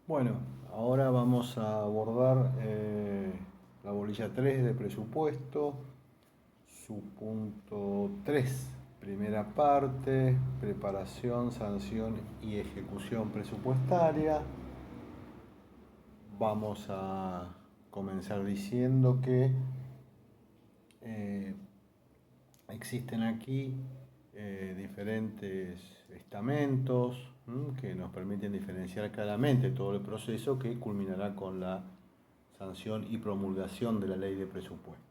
Bueno, ahora vamos a abordar la bolilla 3 de presupuesto, su punto 3, primera parte, preparación, sanción y ejecución presupuestaria. Vamos a comenzar diciendo que eh, existen aquí diferentes estamentos que nos permiten diferenciar claramente todo el proceso que culminará con la sanción y promulgación de la ley de presupuesto.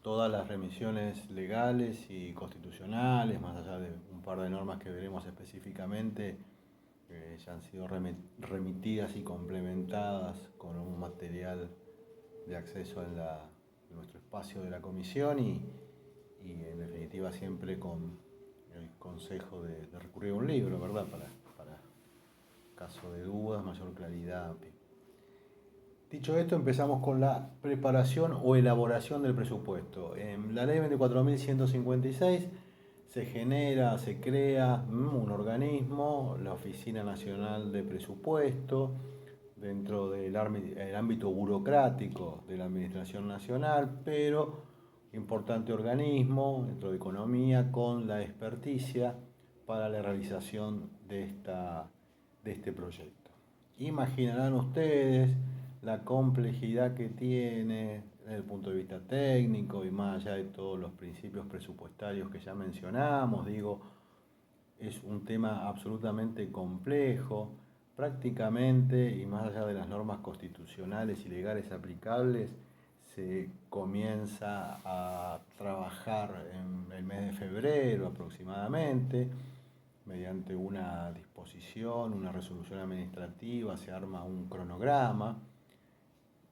Todas las remisiones legales y constitucionales, más allá de un par de normas que veremos específicamente, ya han sido remitidas y complementadas con un material de acceso en nuestro espacio de la comisión y en definitiva siempre con el consejo de recurrir a un libro, ¿verdad? Para caso de dudas, mayor claridad. Dicho esto, empezamos con la preparación o elaboración del presupuesto. En la ley 24.156 se genera, se crea un organismo, la Oficina Nacional de Presupuesto, dentro del ámbito burocrático de la Administración Nacional, pero importante organismo dentro de Economía con la experticia para la realización de este proyecto. Imaginarán ustedes la complejidad que tiene desde el punto de vista técnico y más allá de todos los principios presupuestarios que ya mencionamos, digo, es un tema absolutamente complejo, prácticamente, y más allá de las normas constitucionales y legales aplicables, se comienza a trabajar en el mes de febrero aproximadamente, mediante una disposición, una resolución administrativa, se arma un cronograma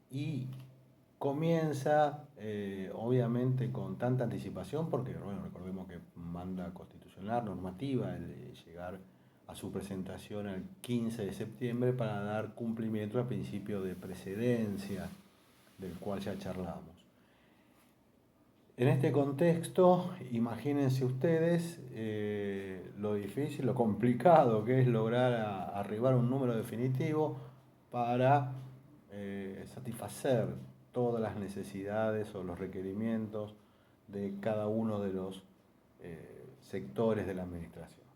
y comienza obviamente con tanta anticipación porque bueno, recordemos que manda constitucional, normativa, el llegar a su presentación el 15 de septiembre para dar cumplimiento al principio de precedencia del cual ya charlamos. En este contexto, imagínense ustedes lo difícil, lo complicado que es lograr arribar a un número definitivo para satisfacer todas las necesidades o los requerimientos de cada uno de los sectores de la administración.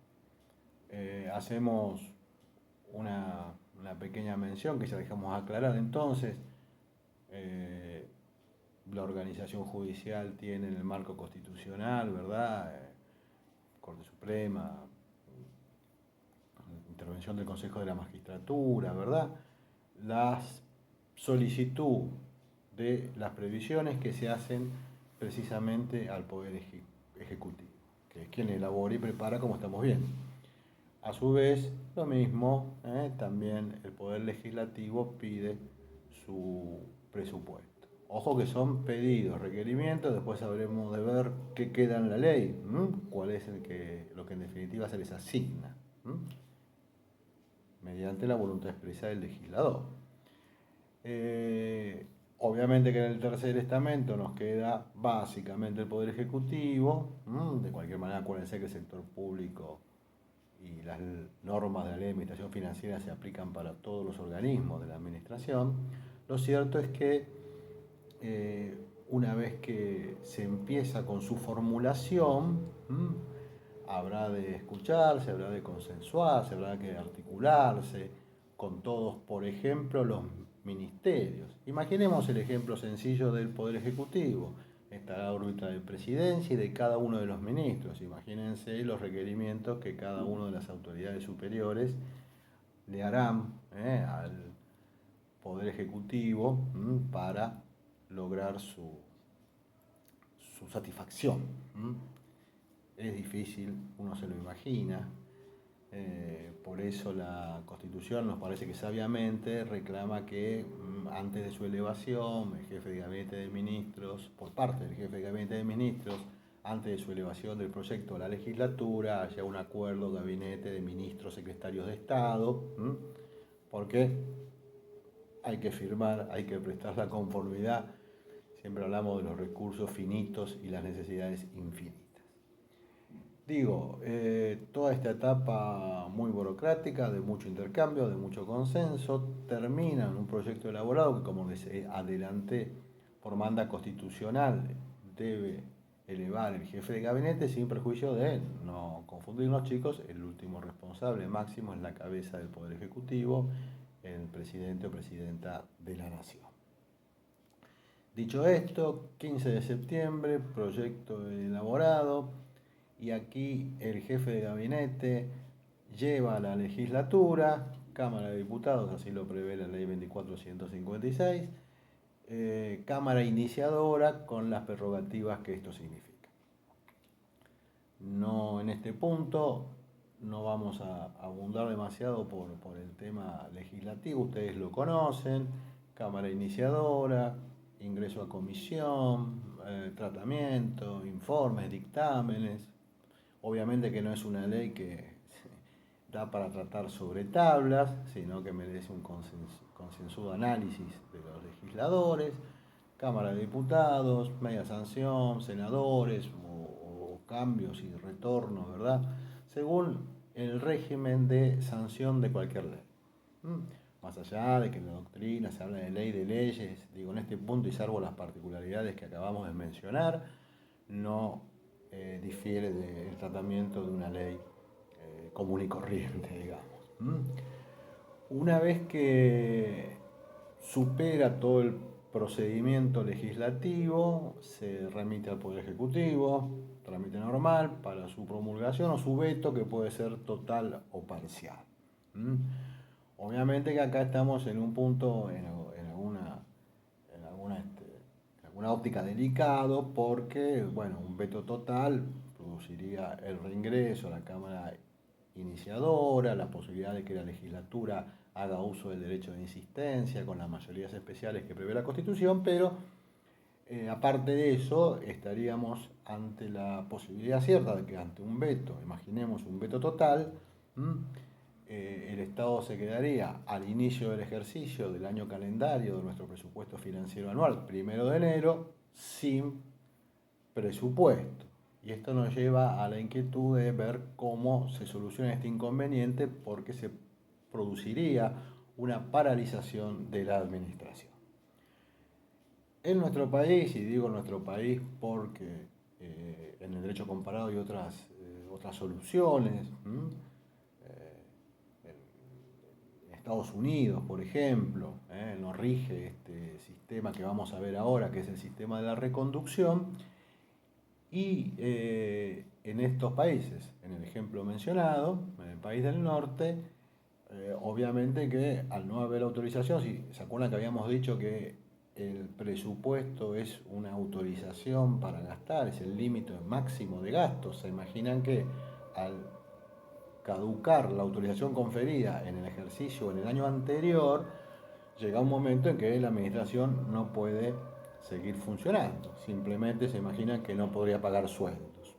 Hacemos una pequeña mención que ya dejamos aclarar entonces. La organización judicial tiene en el marco constitucional, ¿verdad? Corte Suprema, intervención del Consejo de la Magistratura, ¿verdad? La solicitud de las previsiones que se hacen precisamente al Poder Ejecutivo, que es quien elabora y prepara como estamos viendo. A su vez, lo mismo, también el Poder Legislativo pide su presupuesto. Ojo que son pedidos, requerimientos, después habremos de ver qué queda en la ley, cuál es lo que en definitiva se les asigna, mediante la voluntad expresa del legislador. Obviamente que en el tercer estamento nos queda básicamente el Poder Ejecutivo, de cualquier manera acuérdense que el sector público y las normas de la ley de administración financiera se aplican para todos los organismos de la administración. Lo cierto es que una vez que se empieza con su formulación, habrá de escucharse, habrá de consensuarse, habrá que articularse con todos, por ejemplo, los ministerios. Imaginemos el ejemplo sencillo del Poder Ejecutivo. Está la órbita de presidencia y de cada uno de los ministros. Imagínense los requerimientos que cada una de las autoridades superiores le harán al Poder Ejecutivo para lograr su satisfacción. Es difícil, uno se lo imagina, por eso la Constitución nos parece que sabiamente reclama que antes de su elevación, el jefe de gabinete de ministros, por parte del jefe de gabinete de ministros, antes de su elevación del proyecto a la legislatura, haya un acuerdo gabinete de ministros, secretarios de Estado, porque hay que firmar, hay que prestar la conformidad. Siempre hablamos de los recursos finitos y las necesidades infinitas. Digo, toda esta etapa muy burocrática, de mucho intercambio, de mucho consenso, termina en un proyecto elaborado que, como les adelanté, por manda constitucional debe elevar el jefe de gabinete sin perjuicio de él. No confundirnos, chicos, el último responsable máximo es la cabeza del Poder Ejecutivo, el presidente o presidenta de la Nación. Dicho esto, 15 de septiembre, proyecto elaborado, y aquí el jefe de gabinete lleva a la legislatura, Cámara de Diputados, así lo prevé la ley 2456, Cámara iniciadora con las prerrogativas que esto significa. No, en este punto no vamos a abundar demasiado por el tema legislativo, ustedes lo conocen, Cámara iniciadora, ingreso a comisión, tratamiento, informes, dictámenes. Obviamente que no es una ley que da para tratar sobre tablas, sino que merece un consensuado análisis de los legisladores, Cámara de Diputados, media sanción, senadores o cambios y retornos, ¿verdad? Según el régimen de sanción de cualquier ley. Más allá de que en la doctrina se habla de ley de leyes, digo, en este punto y salvo las particularidades que acabamos de mencionar, no difiere del tratamiento de una ley común y corriente, digamos. Una vez que supera todo el procedimiento legislativo, se remite al Poder Ejecutivo, trámite normal para su promulgación o su veto, que puede ser total o parcial. Obviamente que acá estamos en un punto, en alguna óptica delicado, porque, bueno, un veto total produciría el reingreso a la Cámara iniciadora, la posibilidad de que la legislatura haga uso del derecho de insistencia con las mayorías especiales que prevé la Constitución, pero aparte de eso estaríamos ante la posibilidad cierta de que ante un veto, imaginemos un veto total, el Estado se quedaría al inicio del ejercicio del año calendario de nuestro presupuesto financiero anual, 1 de enero, sin presupuesto. Y esto nos lleva a la inquietud de ver cómo se soluciona este inconveniente, porque se produciría una paralización de la administración. En nuestro país, y digo nuestro país porque en el derecho comparado hay otras soluciones, en Estados Unidos, por ejemplo, nos rige este sistema que vamos a ver ahora, que es el sistema de la reconducción. Y en estos países, en el ejemplo mencionado, en el país del norte, obviamente que al no haber autorización, si se acuerdan que habíamos dicho que el presupuesto es una autorización para gastar, es el límite máximo de gastos, se imaginan que al caducar la autorización conferida en el ejercicio o en el año anterior, llega un momento en que la administración no puede seguir funcionando. Simplemente se imaginan que no podría pagar sueldos.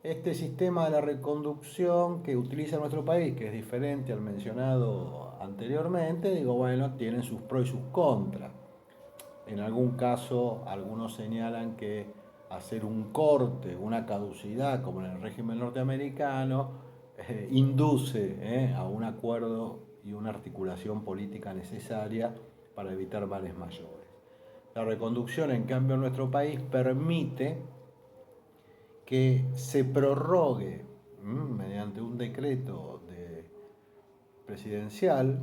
Este sistema de la reconducción que utiliza nuestro país, que es diferente al mencionado anteriormente, digo, bueno, tienen sus pros y sus contras. En algún caso, algunos señalan que hacer un corte, una caducidad, como en el régimen norteamericano, induce a un acuerdo y una articulación política necesaria para evitar males mayores. La reconducción, en cambio, en nuestro país permite que se prorrogue mediante un decreto presidencial,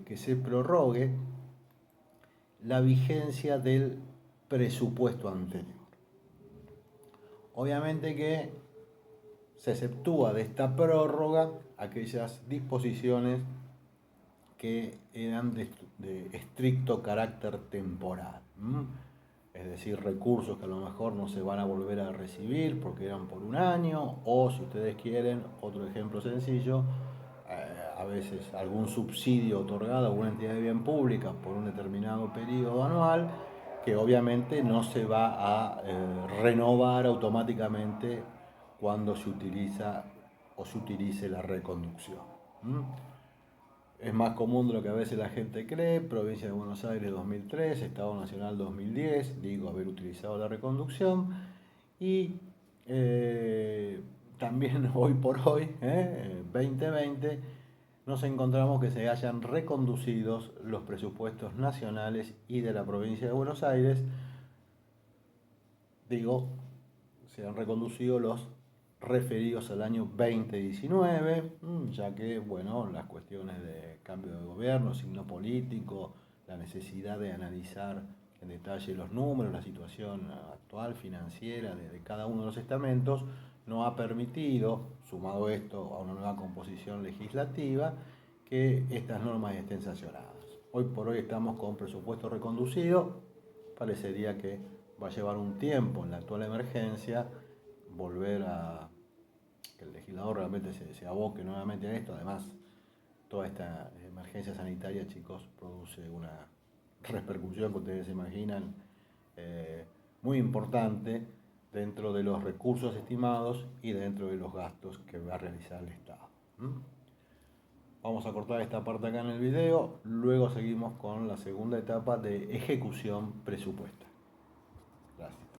que se prorrogue la vigencia del presupuesto anterior. Obviamente que se exceptúa de esta prórroga aquellas disposiciones que eran de estricto carácter temporal. Es decir, recursos que a lo mejor no se van a volver a recibir porque eran por un año, o si ustedes quieren, otro ejemplo sencillo, a veces algún subsidio otorgado a alguna entidad de bien pública por un determinado periodo anual, que obviamente no se va a renovar automáticamente cuando se utiliza o se utilice la reconducción. Es más común de lo que a veces la gente cree. Provincia de Buenos Aires 2003, Estado Nacional 2010, digo haber utilizado la reconducción. Y También hoy por hoy, 2020, nos encontramos que se hayan reconducidos los presupuestos nacionales y de la provincia de Buenos Aires. Digo, se han reconducido los referidos al año 2019, ya que, bueno, las cuestiones de cambio de gobierno, signo político, la necesidad de analizar en detalle los números, la situación actual financiera de cada uno de los estamentos, no ha permitido, sumado esto a una nueva composición legislativa, que estas normas estén sancionadas. Hoy por hoy estamos con presupuesto reconducido, parecería que va a llevar un tiempo en la actual emergencia volver a que el legislador realmente se aboque nuevamente a esto. Además, toda esta emergencia sanitaria, chicos, produce una repercusión que ustedes se imaginan eh, muy importante dentro de los recursos estimados y dentro de los gastos que va a realizar el Estado. Vamos a cortar esta parte acá en el video, luego seguimos con la segunda etapa de ejecución presupuestal. Gracias.